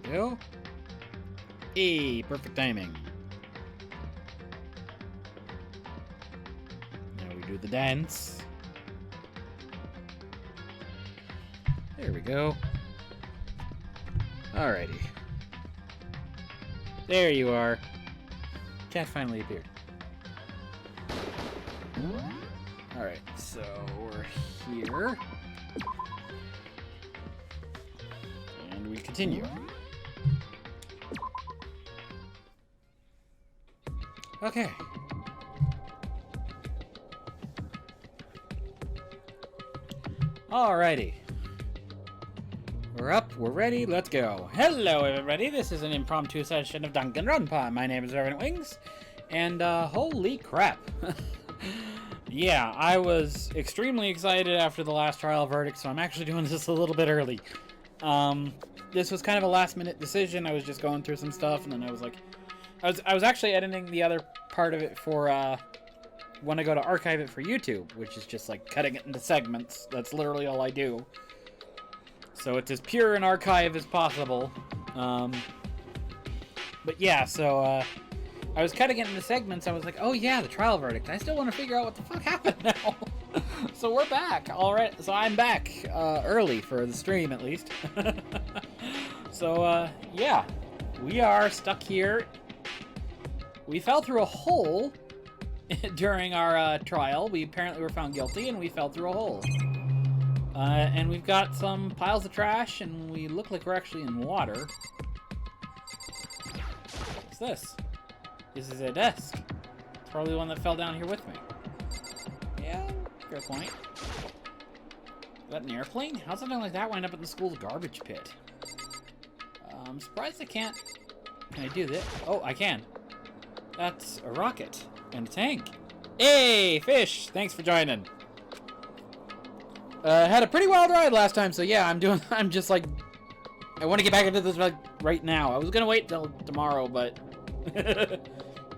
we go. Hey, perfect timing. Now we do the dance. There we go. Alrighty. There you are. Cat finally appeared. Alright, so we're here. And we continue. Okay. Alrighty. We're up, we're ready, let's go. Hello everybody, this is an impromptu session of Danganronpa. My name is Reverend Wings, and holy crap. Yeah, I was extremely excited after the last trial verdict, so I'm actually doing this a little bit early. This was kind of a last minute decision. I was just going through some stuff, and then I was like, I was actually editing the other part of it for when I go to archive it for YouTube, which is just like cutting it into segments. That's literally all I do. So it's as pure an archive as possible. But yeah, so I was cutting it into segments. I was like, oh yeah, the trial verdict. I still want to figure out what the fuck happened now. So we're back. All right, so I'm back early for the stream at least. So yeah, we are stuck here. We fell through a hole during our trial. We apparently were found guilty, and we fell through a hole. And we've got some piles of trash, and we look like we're actually in water. What's this? This is a desk. It's probably the one that fell down here with me. Yeah, fair point. Is that an airplane? How's something like that wind up in the school's garbage pit? I'm surprised I can't... Can I do this? Oh, I can. That's a rocket and a tank. Hey, fish! Thanks for joining. Had a pretty wild ride last time, so yeah, I'm just like, I want to get back into this like right now. I was gonna wait till tomorrow, but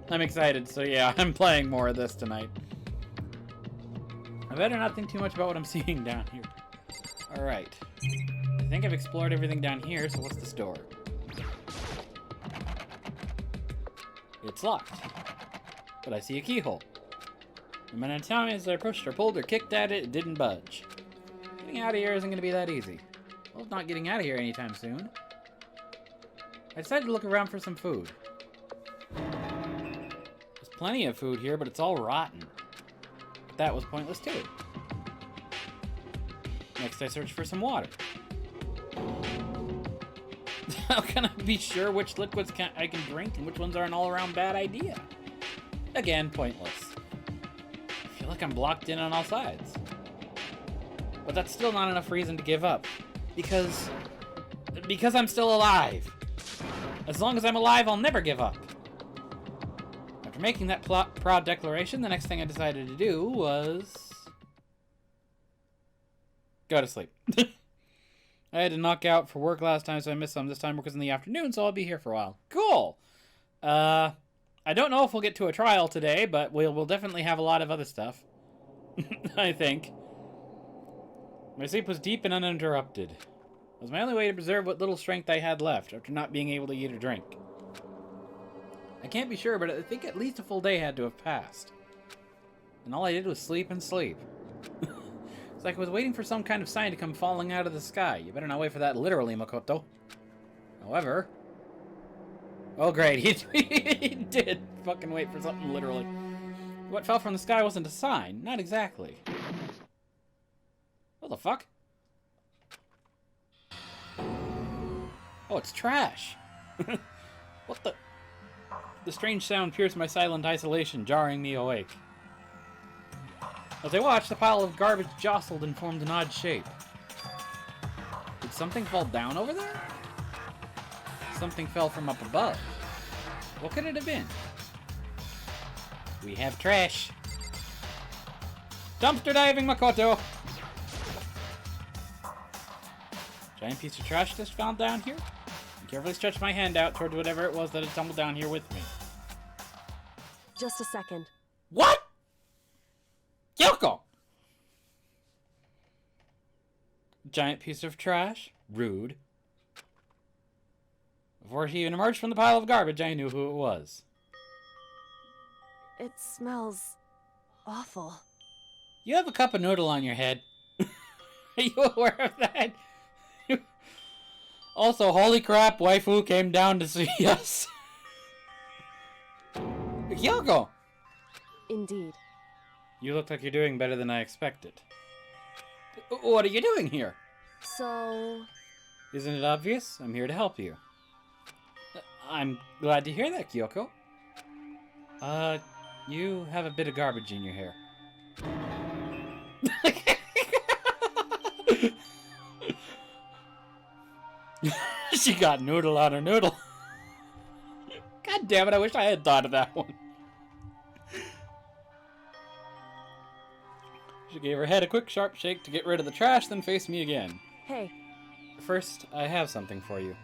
I'm excited, so yeah, I'm playing more of this tonight. I better not think too much about what I'm seeing down here. Alright. I think I've explored everything down here, so what's this door? It's locked. But I see a keyhole. No matter how many times I pushed or pulled or kicked at it, it didn't budge. Getting out of here isn't going to be that easy. Well, it's not getting out of here anytime soon. I decided to look around for some food. There's plenty of food here, but it's all rotten. But that was pointless too. Next, I searched for some water. How can I be sure which liquids I can drink and which ones are an all-around bad idea? Again, pointless. I feel like I'm blocked in on all sides. But that's still not enough reason to give up. Because I'm still alive. As long as I'm alive, I'll never give up. After making that proud declaration, the next thing I decided to do was... go to sleep. I had to knock out for work last time, so I missed some. This time work is in the afternoon, so I'll be here for a while. Cool! I don't know if we'll get to a trial today, but we'll definitely have a lot of other stuff. I think. My sleep was deep and uninterrupted. It was my only way to preserve what little strength I had left, after not being able to eat or drink. I can't be sure, but I think at least a full day had to have passed. And all I did was sleep and sleep. It's like I was waiting for some kind of sign to come falling out of the sky. You better not wait for that literally, Makoto. However... Oh, great. He did fucking wait for something literally. What fell from the sky wasn't a sign. Not exactly. What the fuck? Oh, it's trash. What the... The strange sound pierced my silent isolation, jarring me awake. As I watched, the pile of garbage jostled and formed an odd shape. Did something fall down over there? Something fell from up above. What could it have been? We have trash. Dumpster diving, Makoto! Giant piece of trash just found down here? I carefully stretched my hand out towards whatever it was that had tumbled down here with me. Just a second. What? Kyoko! Giant piece of trash? Rude. Before she even emerged from the pile of garbage, I knew who it was. It smells awful. You have a cup of noodle on your head. Are you aware of that? Also, holy crap, waifu came down to see us. Kyoko! Indeed. You look like you're doing better than I expected. What are you doing here? So... Isn't it obvious? I'm here to help you. I'm glad to hear that, Kyoko. You have a bit of garbage in your hair. She got noodle on her noodle. God damn it, I wish I had thought of that one. She gave her head a quick, sharp shake to get rid of the trash, then faced me again. Hey. First, I have something for you.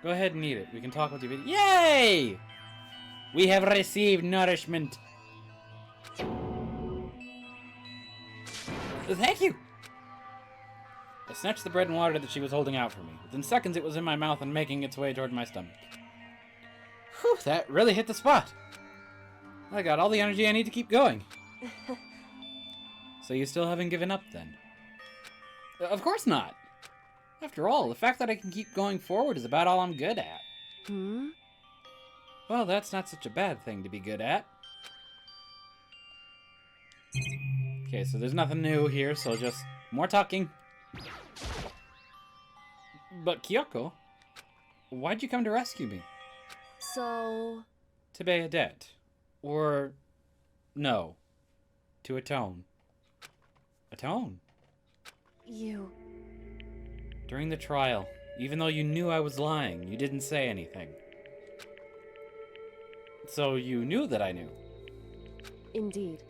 Go ahead and eat it. We can talk with you. Yay! We have received nourishment. Thank you! I snatched the bread and water that she was holding out for me. Within seconds, it was in my mouth and making its way toward my stomach. Whew, that really hit the spot. I got all the energy I need to keep going. So you still haven't given up, then? Of course not. After all, the fact that I can keep going forward is about all I'm good at. Hmm? Well, that's not such a bad thing to be good at. Okay, so there's nothing new here, so just more talking. But Kyoko, why'd you come to rescue me? So... To pay a debt. Or... no. To atone. Atone? You... During the trial, even though you knew I was lying, you didn't say anything. So you knew that I knew. Indeed.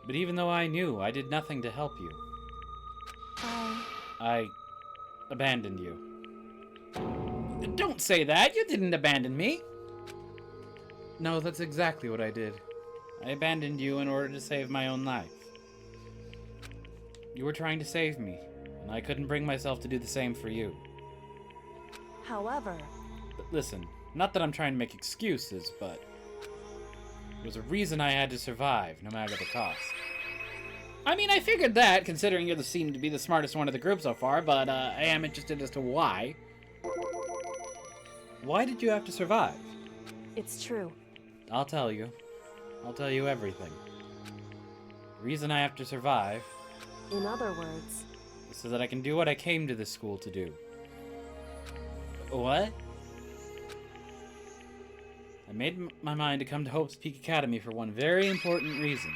But even though I knew, I did nothing to help you. I abandoned you. Don't say that! You didn't abandon me! No, that's exactly what I did. I abandoned you in order to save my own life. You were trying to save me, and I couldn't bring myself to do the same for you. However... But listen, not that I'm trying to make excuses, but... there was a reason I had to survive, no matter the cost. I mean, I figured that, considering you seem to be the smartest one of the group so far, but I am interested as to why. Why did you have to survive? It's true. I'll tell you. I'll tell you everything. The reason I have to survive... In other words... is so that I can do what I came to this school to do. What? I made my mind to come to Hope's Peak Academy for one very important reason.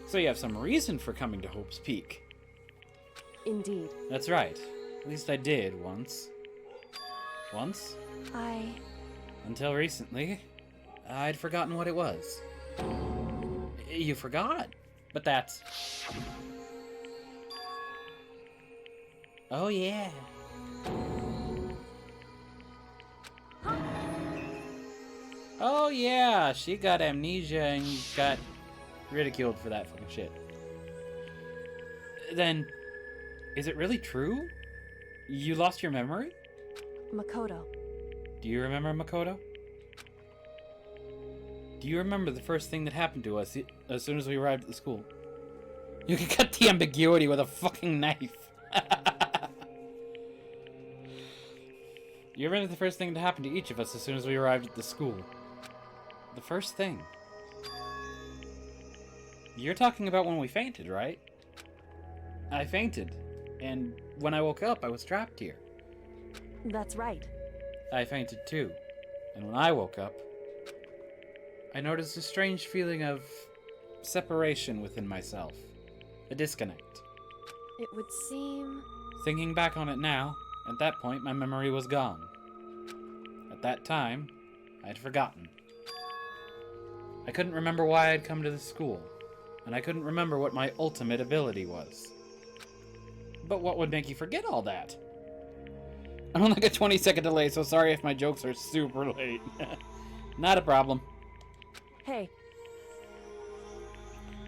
So you have some reason for coming to Hope's Peak. Indeed. That's right. At least I did once. Once? Until recently, I'd forgotten what it was. You forgot? But that's... oh yeah. Oh yeah, she got amnesia and got ridiculed for that fucking shit. Then, is it really true? You lost your memory? Makoto. Do you remember Makoto? Do you remember the first thing that happened to us as soon as we arrived at the school? You can cut the ambiguity with a fucking knife. You remember the first thing that happened to each of us as soon as we arrived at the school? The first thing. You're talking about when we fainted, right? I fainted, and when I woke up, I was trapped here. That's right. I fainted too, and when I woke up, I noticed a strange feeling of separation within myself. A disconnect. It would seem... Thinking back on it now, at that point my memory was gone. At that time, I had forgotten. I couldn't remember why I'd come to the school, and I couldn't remember what my ultimate ability was. But what would make you forget all that? I'm on like a 20-second delay, so sorry if my jokes are super late. Not a problem. Hey.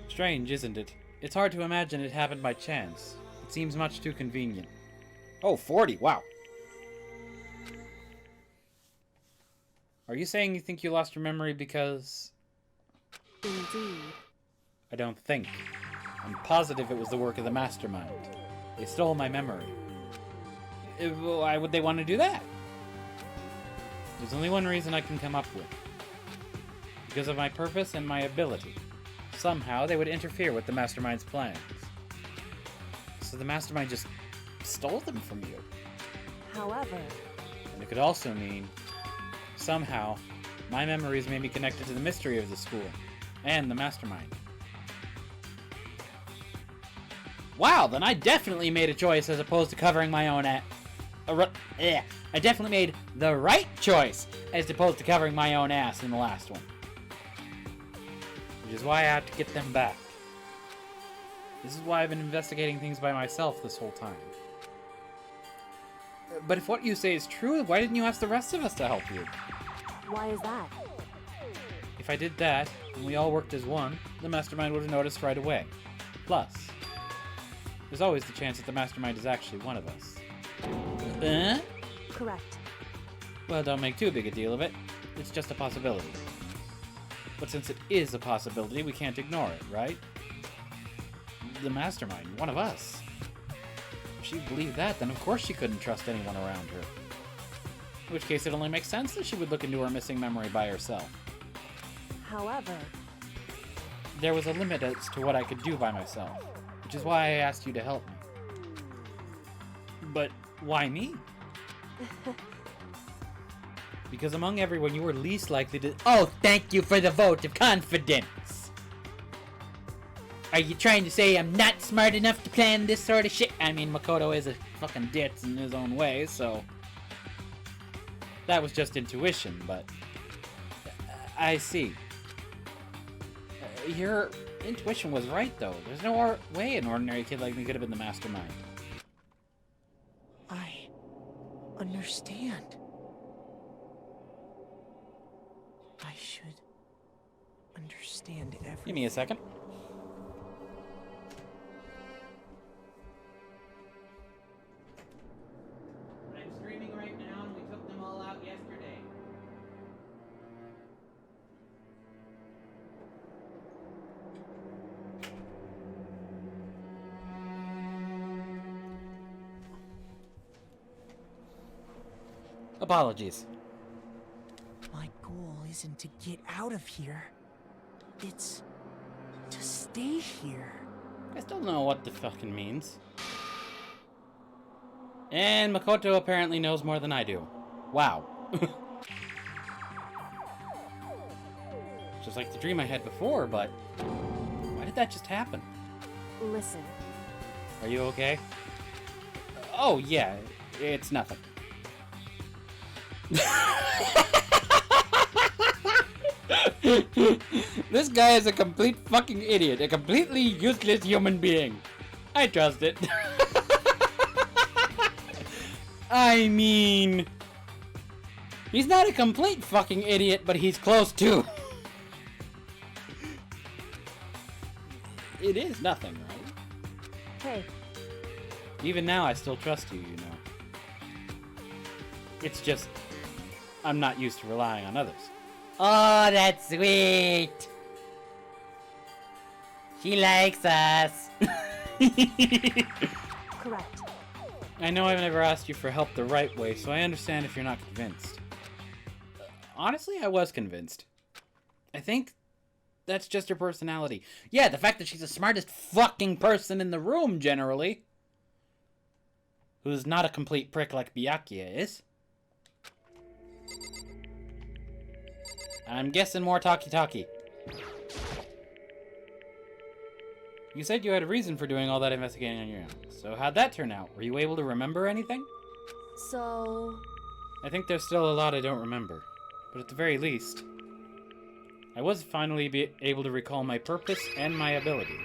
Strange, isn't it? It's hard to imagine it happened by chance. It seems much too convenient. Oh, 40, wow. Are you saying you think you lost your memory because... Indeed. I don't think. I'm positive it was the work of the mastermind. They stole my memory. Why would they want to do that? There's only one reason I can come up with. Because of my purpose and my ability. Somehow they would interfere with the mastermind's plans. So the mastermind just stole them from you. However... And it could also mean, somehow, my memories may be connected to the mystery of the school and the mastermind. Wow, then I definitely made a choice as opposed to covering my own ass. I definitely made the right choice as opposed to covering my own ass in the last one. Which is why I have to get them back. This is why I've been investigating things by myself this whole time. But if what you say is true, why didn't you ask the rest of us to help you? Why is that? If I did that, and we all worked as one, the mastermind would have noticed right away. Plus, there's always the chance that the mastermind is actually one of us. Correct. Well, don't make too big a deal of it. It's just a possibility. But since it is a possibility, we can't ignore it, right? The mastermind, one of us. If she believed that, then of course she couldn't trust anyone around her. In which case, it only makes sense that she would look into her missing memory by herself. However... There was a limit as to what I could do by myself, which is why I asked you to help me. But why me? Because among everyone, you were least likely to... Oh, thank you for the vote of confidence! Are you trying to say I'm not smart enough to plan this sort of shit? I mean, Makoto is a fucking ditz in his own way, so... That was just intuition, but... I see. Your intuition was right, though. There's no way an ordinary kid like me could have been the mastermind. I understand. I should understand everything. Give me a second. I'm streaming right now, and we took them all out yesterday. Apologies. My goal isn't to get out of here. It's to stay here. I still don't know what the fucking means. And Makoto apparently knows more than I do. Wow. Just like the dream I had before, but... Why did that just happen? Listen. Are you okay? Oh, yeah. It's nothing. This guy is a complete fucking idiot. A completely useless human being. I trust it. I mean... He's not a complete fucking idiot, but he's close to. It is nothing, right? Hey. Even now, I still trust you, you know. It's just... I'm not used to relying on others. Oh, that's sweet! She likes us! Correct. I know I've never asked you for help the right way, so I understand if you're not convinced. Honestly, I was convinced. I think that's just her personality. Yeah, the fact that she's the smartest fucking person in the room, generally. Who's not a complete prick like Byakuya is. I'm guessing more talkie-talkie. You said you had a reason for doing all that investigating on your own. So how'd that turn out? Were you able to remember anything? So... I think there's still a lot I don't remember. But at the very least, I was finally able to recall my purpose and my ability.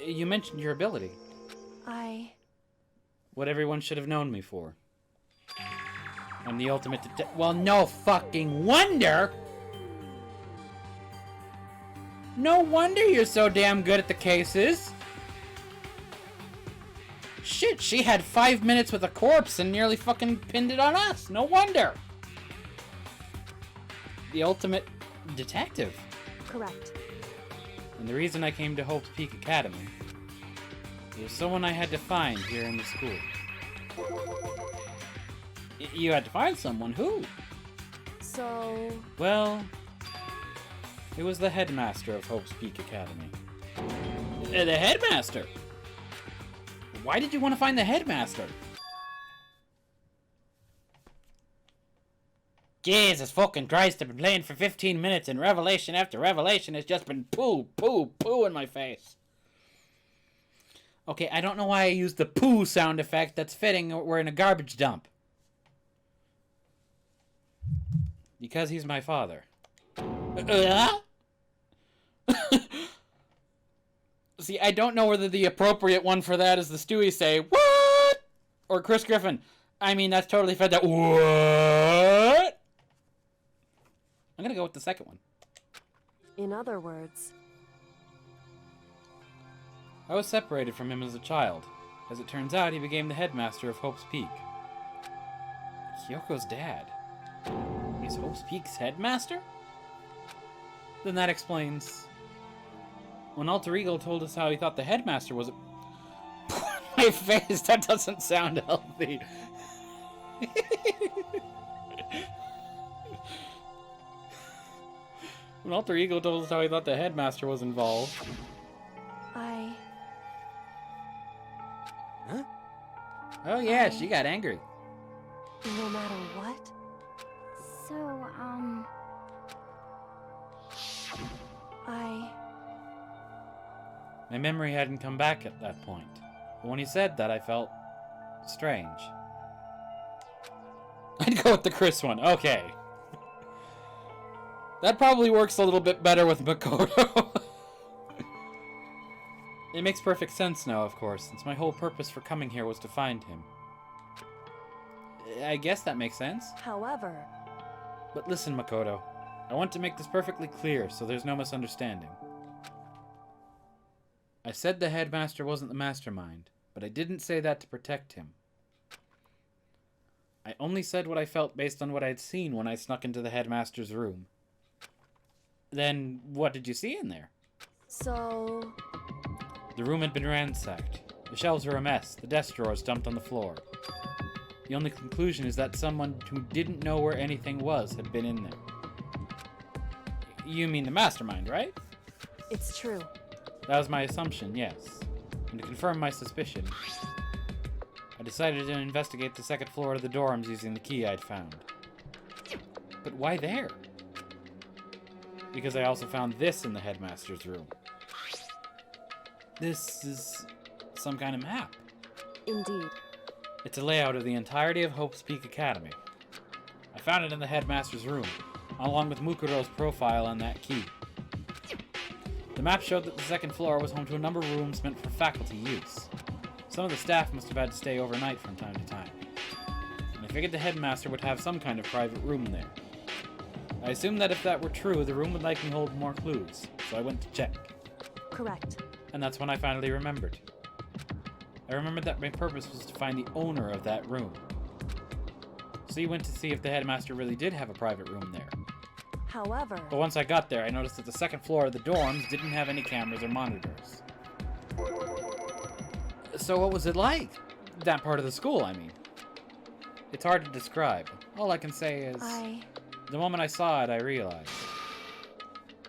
You mentioned your ability. What everyone should have known me for. I'm the ultimate well, no fucking wonder! No wonder you're so damn good at the cases! Shit, she had 5 minutes with a corpse and nearly fucking pinned it on us. No wonder! the ultimate detective. Correct. And the reason I came to Hope's Peak Academy, there was someone I had to find here in the school. You had to find someone? Who? So... Well, it was the headmaster of Hope's Peak Academy. The headmaster? Why did you want to find the headmaster? Jesus fucking Christ, I've been playing for 15 minutes and revelation after revelation has just been poo, poo, poo in my face. Okay, I don't know why I used the poo sound effect. That's fitting. We're in a garbage dump. Because he's my father. See, I don't know whether the appropriate one for that is the Stewie say, "What?" Or Chris Griffin. I mean, that's totally fed that. What? I'm gonna go with the second one. in other words... I was separated from him as a child. As it turns out, he became the headmaster of Hope's Peak. Kyoko's dad. He's Hope's Peak's headmaster? Then that explains... When Alter Ego told us how he thought the headmaster was a... My face, that doesn't sound healthy. When Alter Ego told us how he thought the headmaster was involved... Huh? Oh yeah, she got angry. No matter what? So, My memory hadn't come back at that point. But when he said that, I felt... strange. I'd go with the Chris one. Okay. That probably works a little bit better with Makoto. It makes perfect sense now, of course, since my whole purpose for coming here was to find him. I guess that makes sense. However... But listen, Makoto. I want to make this perfectly clear so there's no misunderstanding. I said the headmaster wasn't the mastermind, but I didn't say that to protect him. I only said what I felt based on what I'd seen when I snuck into the headmaster's room. Then, what did you see in there? So... The room had been ransacked. The shelves were a mess, the desk drawers dumped on the floor. The only conclusion is that someone who didn't know where anything was had been in there. You mean the mastermind, right? It's true. That was my assumption, yes. And to confirm my suspicion, I decided to investigate the second floor of the dorms using the key I'd found. But why there? Because I also found this in the headmaster's room. This is some kind of map. Indeed. It's a layout of the entirety of Hope's Peak Academy. I found it in the headmaster's room, along with Mukuro's profile and that key. The map showed that the second floor was home to a number of rooms meant for faculty use. Some of the staff must have had to stay overnight from time to time. And I figured the headmaster would have some kind of private room there. I assumed that if that were true, the room would likely hold more clues, so I went to check. Correct. And that's when I finally remembered. I remembered that my purpose was to find the owner of that room. So you went to see if the headmaster really did have a private room there. However... But once I got there, I noticed that the second floor of the dorms didn't have any cameras or monitors. So what was it like? That part of the school, I mean. It's hard to describe. All I can say is... The moment I saw it, I realized.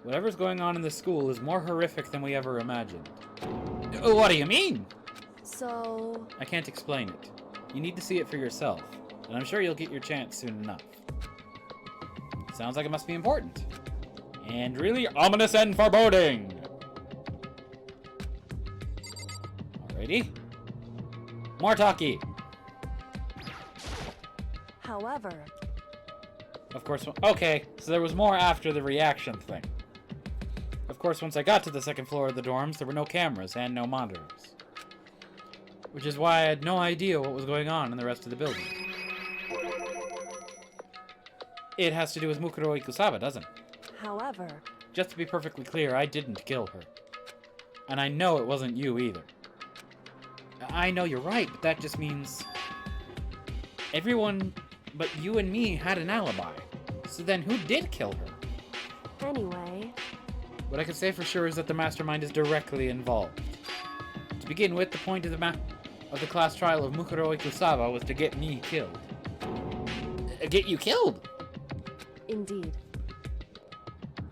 Whatever's going on in the school is more horrific than we ever imagined. What do you mean? So... I can't explain it. You need to see it for yourself, and I'm sure you'll get your chance soon enough. Sounds like it must be important. And really ominous and foreboding! Alrighty. More talkie! However... Of course, okay, so there was more after the reaction thing. Of course, once I got to the second floor of the dorms, there were no cameras and no monitors. Which is why I had no idea what was going on in the rest of the building. It has to do with Mukuro Ikusaba, doesn't it? However... Just to be perfectly clear, I didn't kill her. And I know it wasn't you either. I know you're right, but that just means... Everyone but you and me had an alibi. So then who did kill her? Anyway, What I can say for sure is that the mastermind is directly involved. To begin with, the point of the class trial of Mukuro Ikusawa was to get me killed. Get you killed? indeed.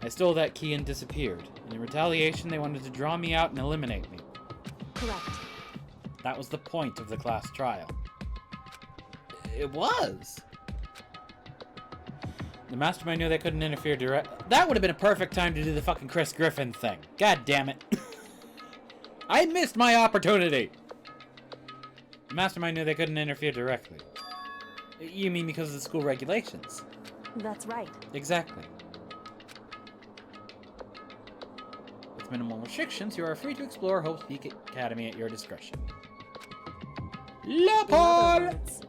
I stole that key and disappeared. And in retaliation, they wanted to draw me out and eliminate me. Correct. That was the point of the class trial. It was. The mastermind knew they couldn't interfere direct. That would have been a perfect time to do the fucking Chris Griffin thing. God damn it. I missed my opportunity. The mastermind knew they couldn't interfere directly. You mean because of the school regulations? That's right. Exactly. With minimal restrictions, you are free to explore Hope Peak Academy at your discretion. In other Leopold! words,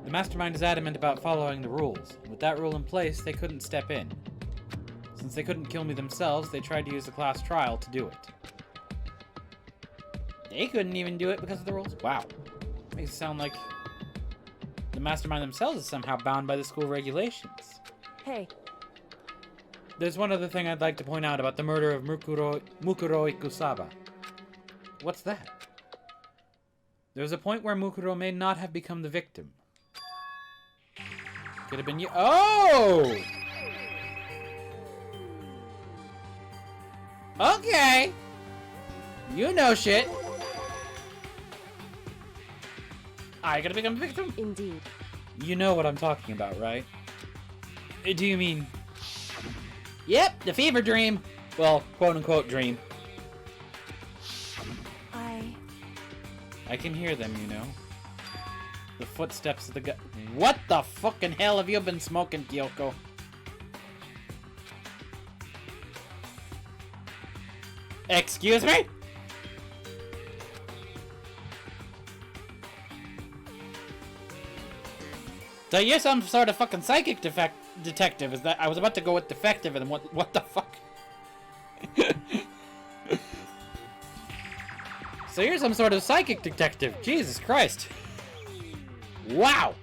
The mastermind is adamant about following the rules. With that rule in place, they couldn't step in. Since they couldn't kill me themselves, they tried to use the class trial to do it. They couldn't even do it because of the rules? Wow. Makes it sound like the mastermind themselves is somehow bound by the school regulations. hey, There's one other thing I'd like to point out about the murder of Mukuro Ikusawa. What's that? There was a point where Mukuro may not have become the victim. Could have been you. Oh! Okay! You know shit. I gotta become a victim? indeed. You know what I'm talking about, right? Do you mean... Yep, the fever dream. Well, quote-unquote dream. I can hear them, you know. The footsteps of the guy. What the fucking hell have you been smoking, Kyoko? Excuse me? So you're some sort of fucking psychic detective, is that? I was about to go with defective, and what the fuck? So you're some sort of psychic detective. Jesus Christ. Wow.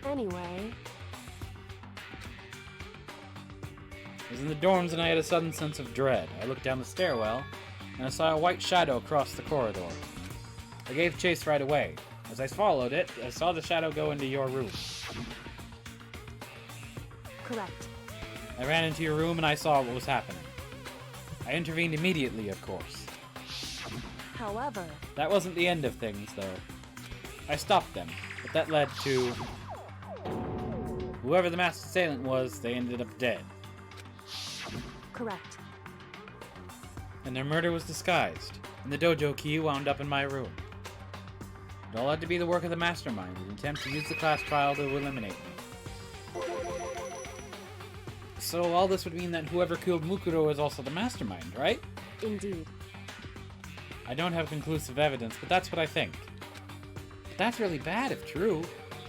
Anyway, I was in the dorms and I had a sudden sense of dread. I looked down the stairwell and I saw a white shadow cross the corridor. I gave chase right away. As I followed it, I saw the shadow go into your room. correct. I ran into your room and I saw what was happening. I intervened immediately, of course. However, That wasn't the end of things, though. I stopped them, but that led to... Whoever the masked assailant was, they ended up dead. correct. And their murder was disguised, and the dojo key wound up in my room. It all had to be the work of the mastermind, an attempt to use the class trial to eliminate me. So all this would mean that whoever killed Mukuro is also the mastermind, right? Indeed. I don't have conclusive evidence, but that's what I think. But that's really bad if true.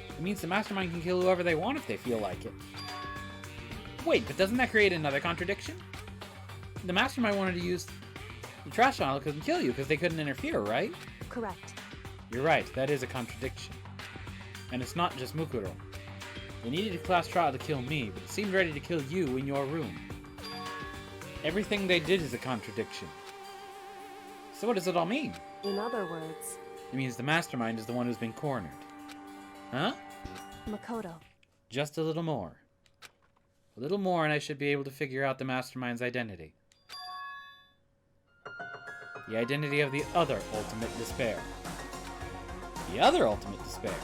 It means the mastermind can kill whoever they want if they feel like it. Wait, but doesn't that create another contradiction? The mastermind wanted to use the trash trial and kill you because they couldn't interfere, right? Correct. You're right, that is a contradiction. And it's not just Mukuro. They needed a class trial to kill me, but it seemed ready to kill you in your room. Everything they did is a contradiction. So what does it all mean? In other words, It means the mastermind is the one who's been cornered. Huh? Makoto. Just a little more. A little more and I should be able to figure out the mastermind's identity. The identity of the other ultimate despair. The other ultimate despair.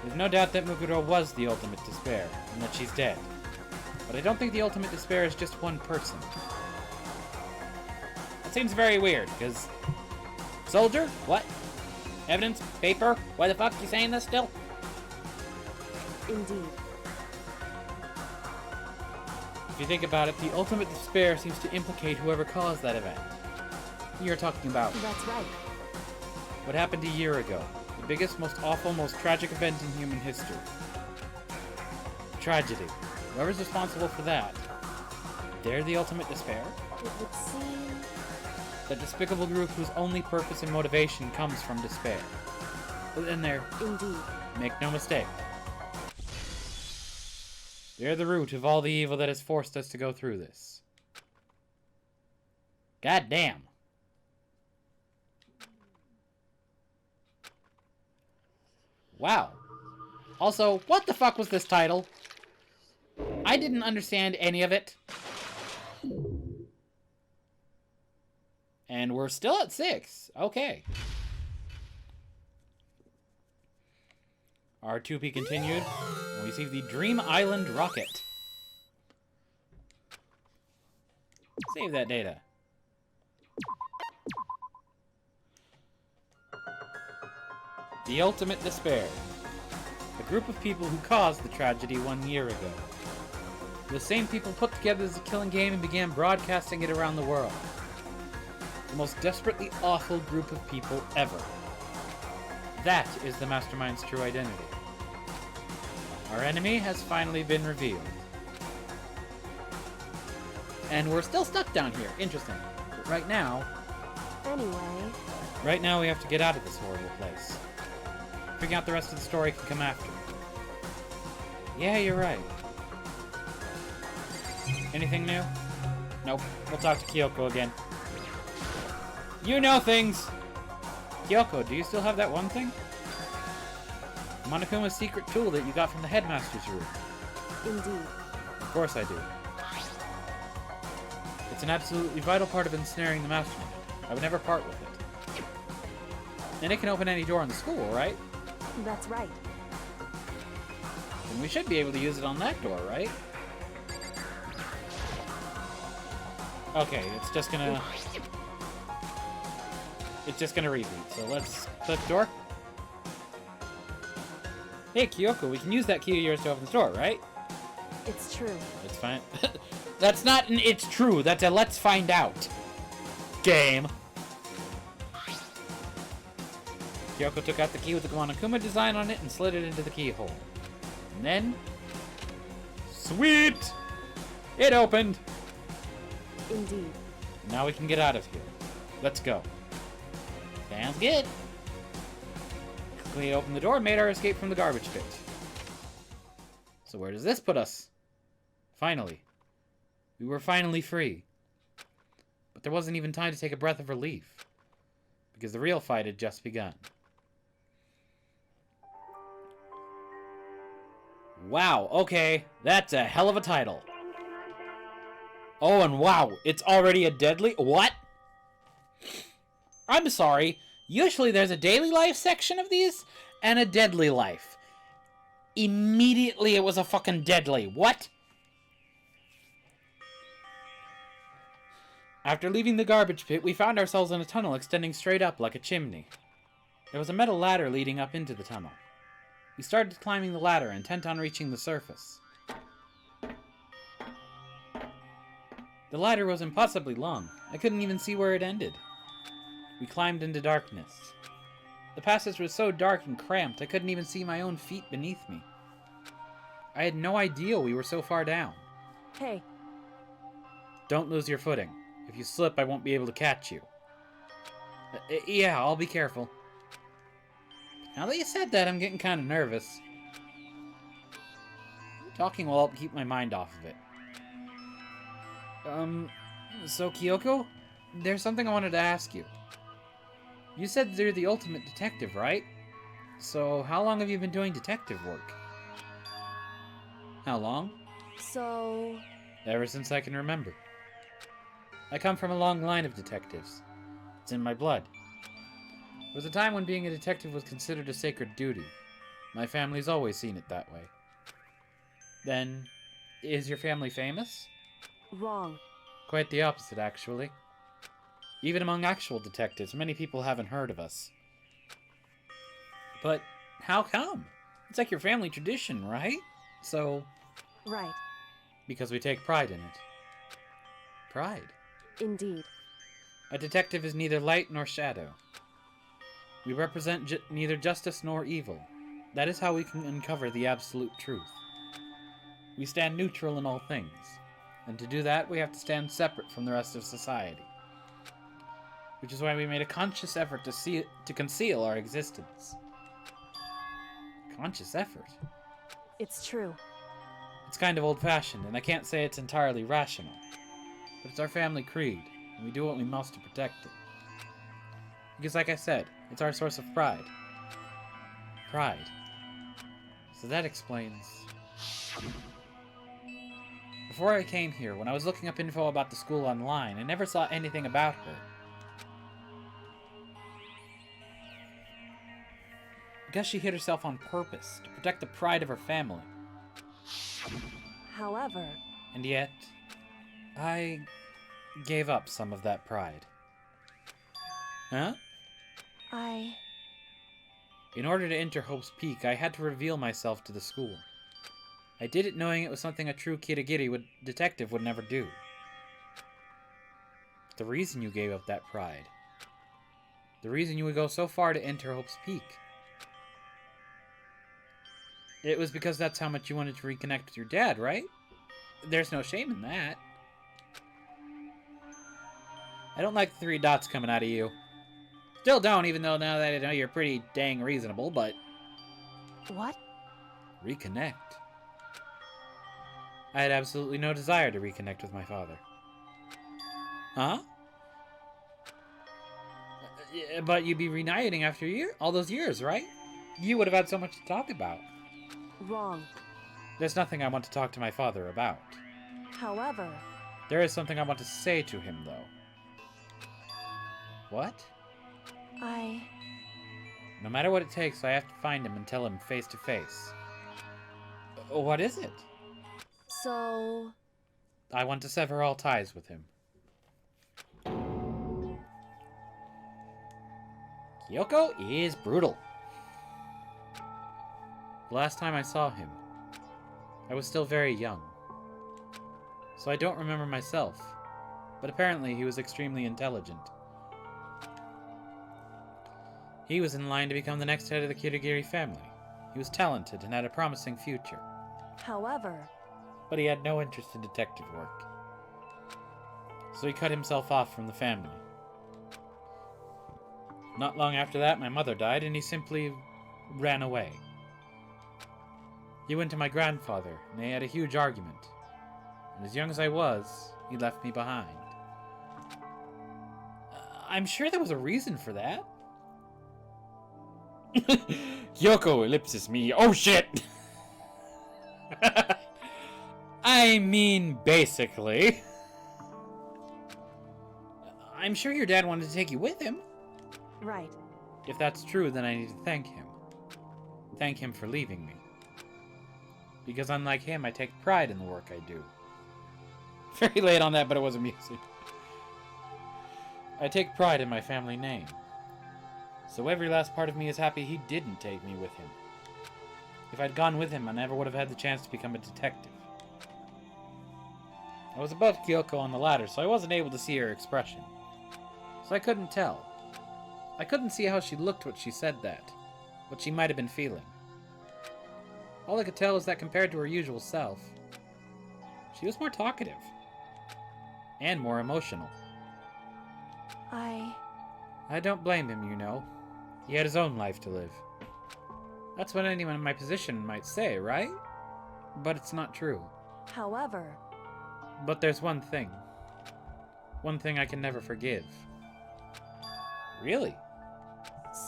There's no doubt that Mukuro was the ultimate despair, and that she's dead. But I don't think the ultimate despair is just one person. That seems very weird, because... Soldier? What? Evidence? Paper? Why the fuck you saying this still? Indeed. If you think about it, the ultimate despair seems to implicate whoever caused that event. You're talking about That's right. what happened a year ago. The biggest, most awful, most tragic event in human history. Tragedy. Whoever's responsible for that, they're the ultimate despair? It would seem... That despicable group whose only purpose and motivation comes from despair. But then there, Indeed. make no mistake. They're the root of all the evil that has forced us to go through this. God damn. Wow. Also, what the fuck was this title? I didn't understand any of it. And we're still at 6. Okay. R2P continued. We see the Dream Island rocket. Save that data. The Ultimate Despair. A group of people who caused the tragedy 1 year ago. The same people put together the killing game and began broadcasting it around the world. The most desperately awful group of people ever. That is the Mastermind's true identity. Our enemy has finally been revealed. And we're still stuck down here. Interesting. But right now we have to get out of this horrible place. Figuring out the rest of the story can come after. Yeah, you're right. Anything new? Nope. We'll talk to Kyoko again. You know things! Kyoko, do you still have that one thing? Monokuma's secret tool that you got from the headmaster's room. Indeed. Of course I do. It's an absolutely vital part of ensnaring the mastermind. I would never part with it. And it can open any door in the school, right? That's right. And we should be able to use it on that door, right? Okay, it's just gonna reboot, so let's click door. Hey, Kyoko, we can use that key of yours to open the door, right? It's true. It's fine. That's not an it's true, that's a let's find out. Game. Kyoko took out the key with the Monokuma design on it and slid it into the keyhole. And then... Sweet! It opened! Indeed. Now we can get out of here. Let's go. Sounds good. We opened the door and made our escape from the garbage pit. So where does this put us? Finally. We were finally free. But there wasn't even time to take a breath of relief. Because the real fight had just begun. Wow, okay. That's a hell of a title. Oh, and wow, it's already a deadly... What? I'm sorry. Usually there's a daily life section of these, and a deadly life. Immediately it was a fucking deadly. What? After leaving the garbage pit, we found ourselves in a tunnel extending straight up like a chimney. There was a metal ladder leading up into the tunnel. We started climbing the ladder, intent on reaching the surface. The ladder was impossibly long. I couldn't even see where it ended. We climbed into darkness. The passage was so dark and cramped, I couldn't even see my own feet beneath me. I had no idea we were so far down. Hey. Don't lose your footing. If you slip, I won't be able to catch you. Yeah, I'll be careful. Now that you said that, I'm getting kind of nervous. Talking will help keep my mind off of it. So Kyoko, there's something I wanted to ask you. You said you're the ultimate detective, right? So how long have you been doing detective work? How long? So... Ever since I can remember. I come from a long line of detectives. It's in my blood. There was a time when being a detective was considered a sacred duty. My family's always seen it that way. Then, is your family famous? Wrong. Quite the opposite, actually. Even among actual detectives, many people haven't heard of us. But how come? It's like your family tradition, right? So... Right. Because we take pride in it. Pride? Indeed. A detective is neither light nor shadow. We represent neither justice nor evil. That is how we can uncover the absolute truth. We stand neutral in all things. And to do that, we have to stand separate from the rest of society. Which is why we made a conscious effort to conceal our existence. Conscious effort? It's true. It's kind of old-fashioned, and I can't say it's entirely rational. But it's our family creed, and we do what we must to protect it. Because like I said, it's our source of pride. Pride. So that explains... Before I came here, when I was looking up info about the school online, I never saw anything about her. I guess she hid herself on purpose, to protect the pride of her family. However, And yet, I gave up some of that pride. Huh? In order to enter Hope's Peak, I had to reveal myself to the school. I did it knowing it was something a true detective would never do. The reason you gave up that pride. The reason you would go so far to enter Hope's Peak. It was because that's how much you wanted to reconnect with your dad, right? There's no shame in that. I don't like the 3 dots coming out of you. Still don't, even though now that I know you're pretty dang reasonable, but... what? Reconnect. I had absolutely no desire to reconnect with my father. Huh? But you'd be reuniting after all those years, right? You would have had so much to talk about. Wrong. There's nothing I want to talk to my father about. However, There is something I want to say to him, though. What? No matter what it takes, I have to find him and tell him face to face. What is it? So... I want to sever all ties with him. Kyoko is brutal. The last time I saw him, I was still very young. So I don't remember myself, but apparently he was extremely intelligent. He was in line to become the next head of the Kirigiri family. He was talented and had a promising future. However, But he had no interest in detective work. So he cut himself off from the family. Not long after that, my mother died, and he simply ran away. He went to my grandfather, and they had a huge argument. And as young as I was, he left me behind. I'm sure there was a reason for that. Kyoko ellipsis me. Oh shit! I mean, basically. I'm sure your dad wanted to take you with him. right. If that's true, then I need to thank him. Thank him for leaving me. Because unlike him, I take pride in the work I do. Very late on that, but it was amusing. I take pride in my family name. So every last part of me is happy he didn't take me with him. If I'd gone with him, I never would have had the chance to become a detective. I was above Kyoko on the ladder, so I wasn't able to see her expression. So I couldn't tell. I couldn't see how she looked when she said that, what she might have been feeling. All I could tell is that compared to her usual self, she was more talkative. And more emotional. I don't blame him, you know. He had his own life to live. That's what anyone in my position might say, right? But it's not true. However, But there's one thing. One thing I can never forgive. Really?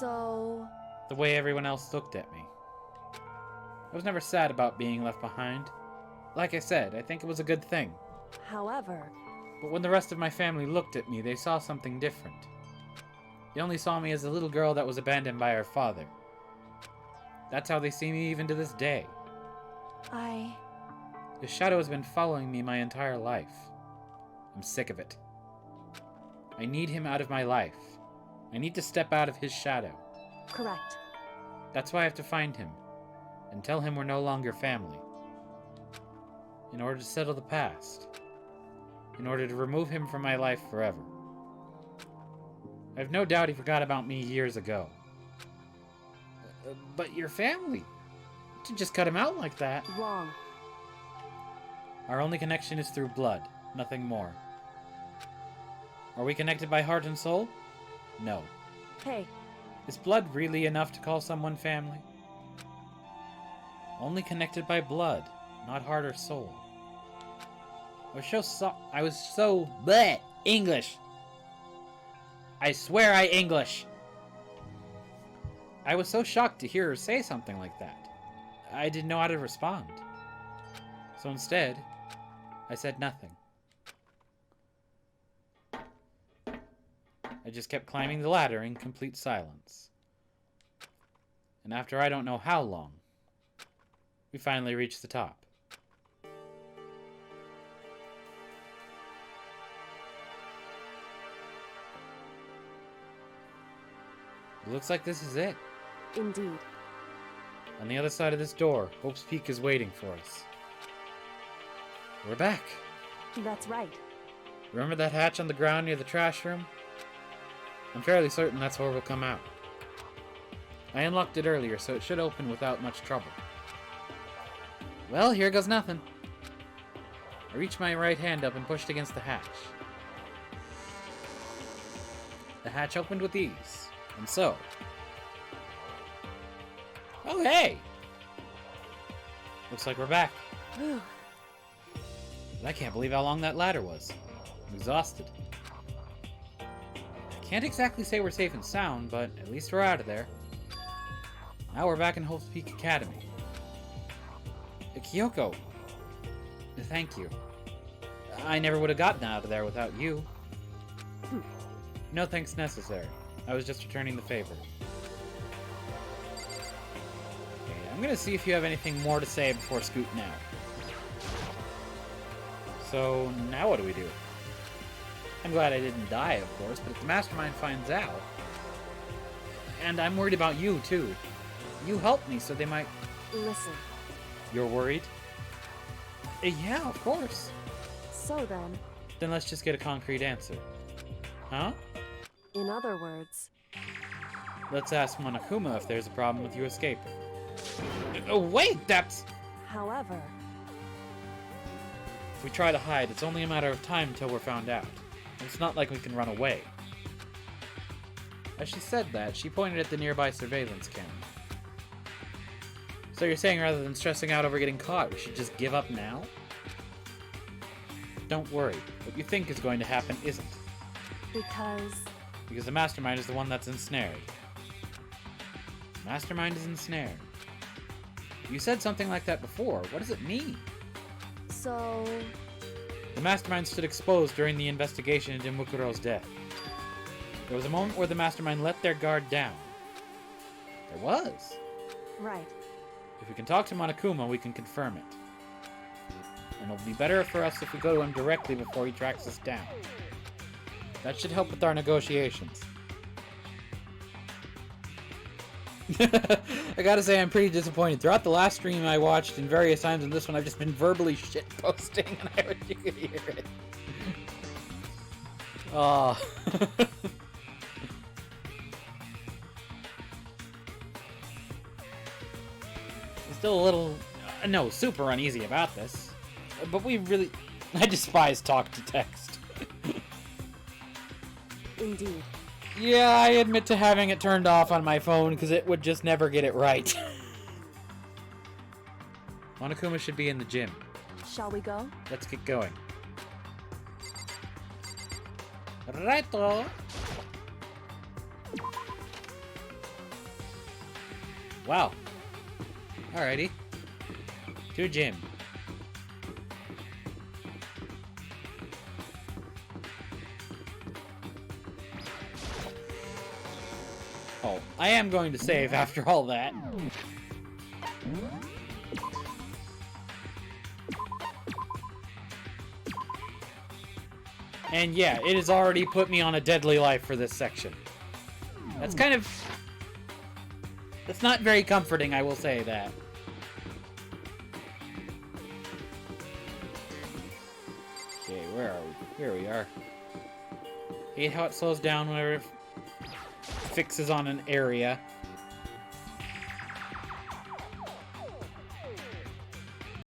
so... The way everyone else looked at me. I was never sad about being left behind. Like I said, I think it was a good thing. However, But when the rest of my family looked at me, they saw something different. They only saw me as a little girl that was abandoned by her father. That's how they see me even to this day. The shadow has been following me my entire life. I'm sick of it. I need him out of my life. I need to step out of his shadow. correct. That's why I have to find him, and tell him we're no longer family. In order to settle the past. In order to remove him from my life forever. I have no doubt he forgot about me years ago. But your family? To just cut him out like that. Wrong. Our only connection is through blood, nothing more. Are we connected by heart and soul? No. Hey, Is blood really enough to call someone family? Only connected by blood, not heart or soul. I was so bleh, English. I swear I English. I was so shocked to hear her say something like that. I didn't know how to respond. So instead, I said nothing. I just kept climbing the ladder in complete silence. And after I don't know how long, we finally reached the top. It looks like this is it. Indeed. On the other side of this door, Hope's Peak is waiting for us. We're back. That's right. Remember that hatch on the ground near the trash room? I'm fairly certain that's where we'll come out. I unlocked it earlier, so it should open without much trouble. Well, here goes nothing. I reached my right hand up and pushed against the hatch. The hatch opened with ease, and so... Oh, hey! Looks like we're back. Whew. But I can't believe how long that ladder was. I'm exhausted. Can't exactly say we're safe and sound, but at least we're out of there. Now we're back in Hope's Peak Academy. Kyoko, thank you. I never would have gotten out of there without you. No thanks necessary. I was just returning the favor. Okay, I'm gonna see if you have anything more to say before scooting out. So, now what do we do? I'm glad I didn't die, of course, but if the Mastermind finds out... And I'm worried about you, too. You helped me, so they might... Listen. You're worried? Yeah, of course. So then... Then let's just get a concrete answer. Huh? In other words... Let's ask Monokuma if there's a problem with you escaping. Oh, wait, that's... However... If we try to hide, it's only a matter of time until we're found out. It's not like we can run away. As she said that, she pointed at the nearby surveillance camera. So you're saying rather than stressing out over getting caught, we should just give up now? Don't worry. What you think is going to happen isn't. Because... Because the Mastermind is the one that's ensnared. Mastermind is ensnared. You said something like that before. What does it mean? So... The Mastermind stood exposed during the investigation into Mukuro's death. There was a moment where the Mastermind let their guard down. There was. Right. If we can talk to Monokuma, we can confirm it. And it'll be better for us if we go to him directly before he tracks us down. That should help with our negotiations. I gotta say, I'm pretty disappointed. Throughout the last stream I watched and various times in this one, I've just been verbally shitposting, and I wish you could hear it. Oh. Still a little, no, super uneasy about this. But we really, I despise talk to text. Indeed. Yeah, I admit to having it turned off on my phone because it would just never get it right. Monokuma should be in the gym. Shall we go? Let's get going. Righto. Wow. Alrighty. To a gym. Oh, I am going to save after all that. And yeah, it has already put me on a deadly life for this section. That's kind of... That's not very comforting, I will say that. Okay, where are we? Here we are. Hate how it slows down whenever it fixes on an area.